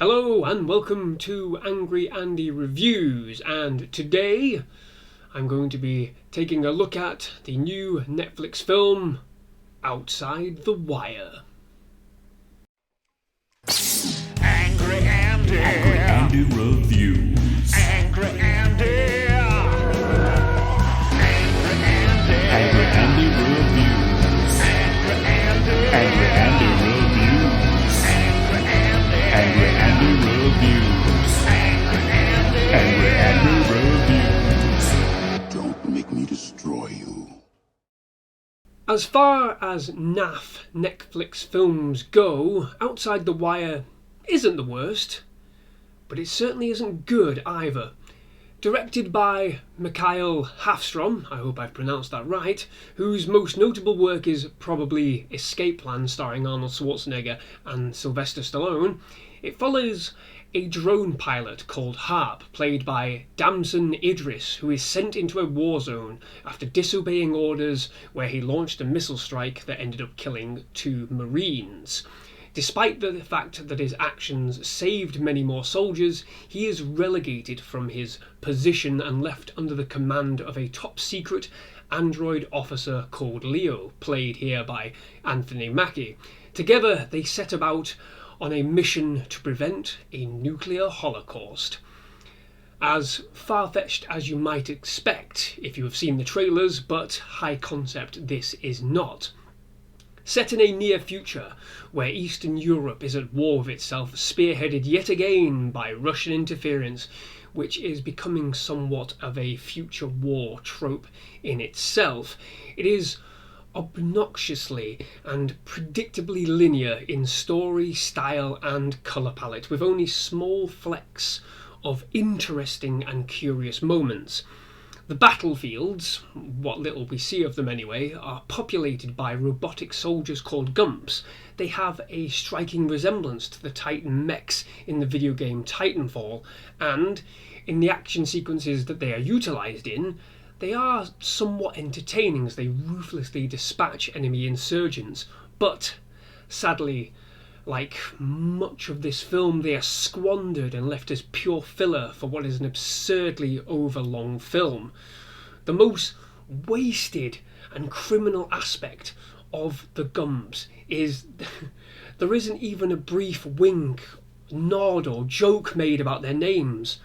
Hello and welcome to Angry Andy Reviews, and today I'm going to be taking a look at the new Netflix film Outside the Wire. Angry Andy. Angry Andy Reviews. Angry Andy. Angry Andy. Angry Andy Reviews. Angry Andy. Angry Andy Reviews. Angry Andy. Angry Andy Reviews. Angry Andy Reviews. Don't make me destroy you. As far as naff Netflix films go, Outside the Wire isn't the worst, but it certainly isn't good either. Directed by Mikael Hafstrom, I hope I've pronounced that right, whose most notable work is probably Escape Plan starring Arnold Schwarzenegger and Sylvester Stallone, it follows a drone pilot called Harp, played by Damson Idris, who is sent into a war zone after disobeying orders where he launched a missile strike that ended up killing 2 Marines. Despite the fact that his actions saved many more soldiers, he is relegated from his position and left under the command of a top-secret android officer called Leo, played here by Anthony Mackie. Together, they set about on a mission to prevent a nuclear holocaust. As far-fetched as you might expect if you have seen the trailers, but high concept this is not. Set in a near future where Eastern Europe is at war with itself, spearheaded yet again by Russian interference, which is becoming somewhat of a future war trope in itself, it is obnoxiously and predictably linear in story, style and colour palette, with only small flecks of interesting and curious moments. The battlefields, what little we see of them anyway, are populated by robotic soldiers called Gumps. They have a striking resemblance to the Titan mechs in the video game Titanfall, and in the action sequences that they are utilised in, they are somewhat entertaining as they ruthlessly dispatch enemy insurgents, but sadly, like much of this film, they are squandered and left as pure filler for what is an absurdly overlong film. The most wasted and criminal aspect of the Gumps is there isn't even a brief wink, nod or joke made about their names.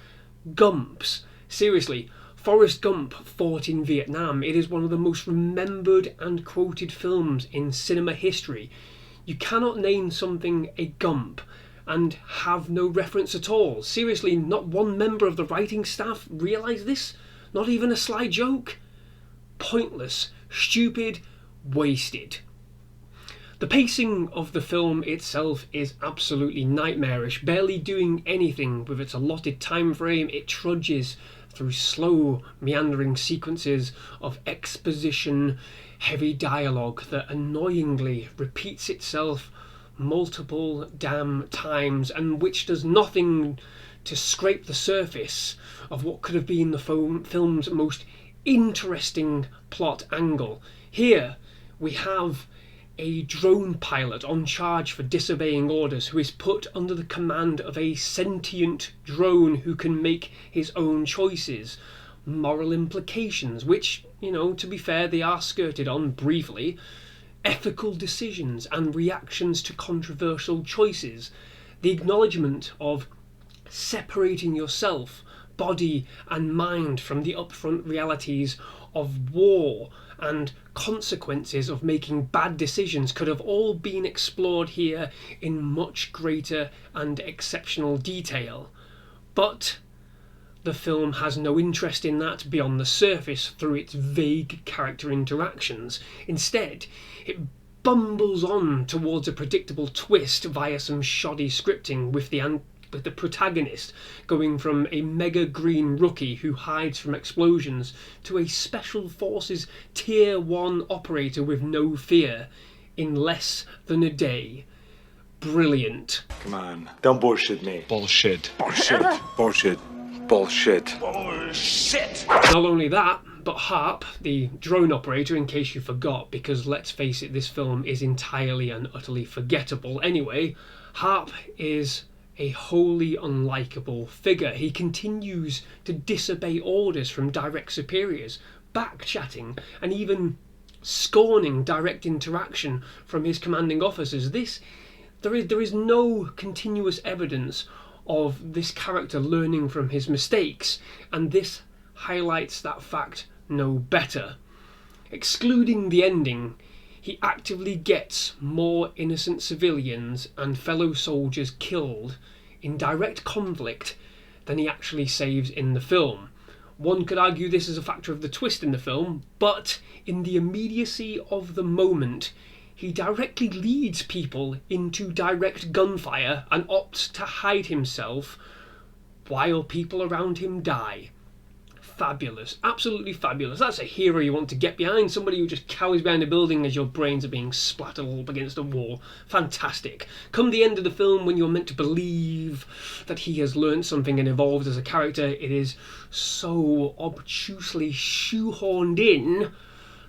Gumps. Seriously, Forrest Gump fought in Vietnam. It is one of the most remembered and quoted films in cinema history. You cannot name something a Gump and have no reference at all. Seriously, not one member of the writing staff realised this? Not even a sly joke? Pointless, stupid, wasted. The pacing of the film itself is absolutely nightmarish, barely doing anything with its allotted time frame. It trudges through slow, meandering sequences of exposition, heavy dialogue that annoyingly repeats itself multiple damn times and which does nothing to scrape the surface of what could have been the film's most interesting plot angle. Here we have a drone pilot on charge for disobeying orders who is put under the command of a sentient drone who can make his own choices. Moral implications, which, to be fair, they are skirted on briefly. Ethical decisions and reactions to controversial choices. The acknowledgement of separating yourself, body and mind from the upfront realities of war and consequences of making bad decisions could have all been explored here in much greater and exceptional detail. But the film has no interest in that beyond the surface through its vague character interactions. Instead, it bumbles on towards a predictable twist via some shoddy scripting, with the protagonist going from a mega green rookie who hides from explosions to a special forces tier 1 operator with no fear in less than a day. Brilliant. Come on, don't bullshit me. Bullshit. Bullshit. Bullshit. Bullshit. Bullshit. Not only that, but Harp, the drone operator, in case you forgot, because let's face it, this film is entirely and utterly forgettable anyway, Harp is a wholly unlikable figure. He continues to disobey orders from direct superiors, backchatting and even scorning direct interaction from his commanding officers. There is no continuous evidence of this character learning from his mistakes, and this highlights that fact no better. Excluding the ending, he actively gets more innocent civilians and fellow soldiers killed in direct conflict than he actually saves in the film. One could argue this is a factor of the twist in the film, but in the immediacy of the moment, he directly leads people into direct gunfire and opts to hide himself while people around him die. Fabulous, absolutely fabulous. That's a hero you want to get behind, somebody who just cowers behind a building as your brains are being splattered up against a wall. Fantastic. Come the end of the film, when you're meant to believe that he has learned something and evolved as a character, it is so obtusely shoehorned in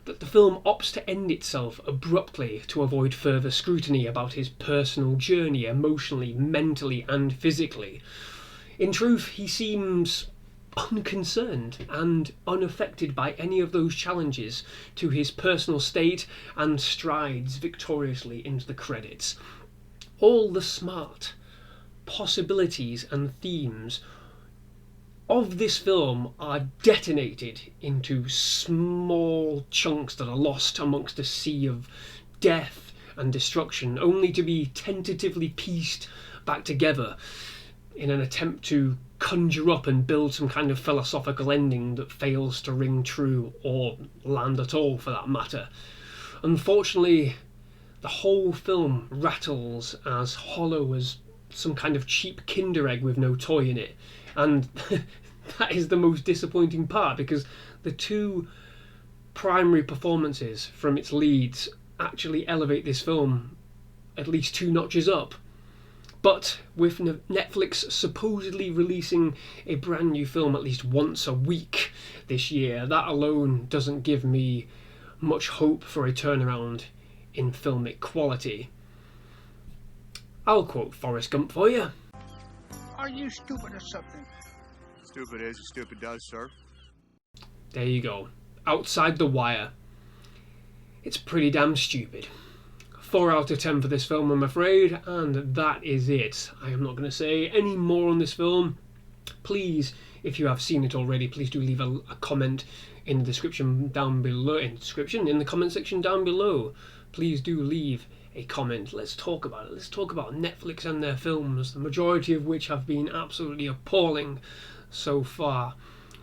that the film opts to end itself abruptly to avoid further scrutiny about his personal journey emotionally, mentally and physically. In truth, he seems unconcerned and unaffected by any of those challenges to his personal state and strides victoriously into the credits. All the smart possibilities and themes of this film are detonated into small chunks that are lost amongst a sea of death and destruction, only to be tentatively pieced back together in an attempt to conjure up and build some kind of philosophical ending that fails to ring true or land at all, for that matter. Unfortunately, the whole film rattles as hollow as some kind of cheap Kinder Egg with no toy in it, and that is the most disappointing part, because the two primary performances from its leads actually elevate this film at least 2 notches up. But with Netflix supposedly releasing a brand new film at least once a week this year, that alone doesn't give me much hope for a turnaround in filmic quality. I'll quote Forrest Gump for you. Are you stupid or something? Stupid is, stupid does, sir. There you go. Outside the wire. It's pretty damn stupid. 4 out of 10 for this film, I'm afraid, and that is it. I am not going to say any more on this film. Please, if you have seen it already, please do leave a comment in the description down below. In the comment section down below. Please do leave a comment. Let's talk about it. Let's talk about Netflix and their films, the majority of which have been absolutely appalling so far.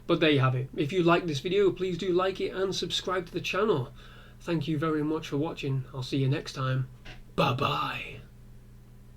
But there you have it. If you like this video, please do like it and subscribe to the channel. Thank you very much for watching. I'll see you next time. Bye bye.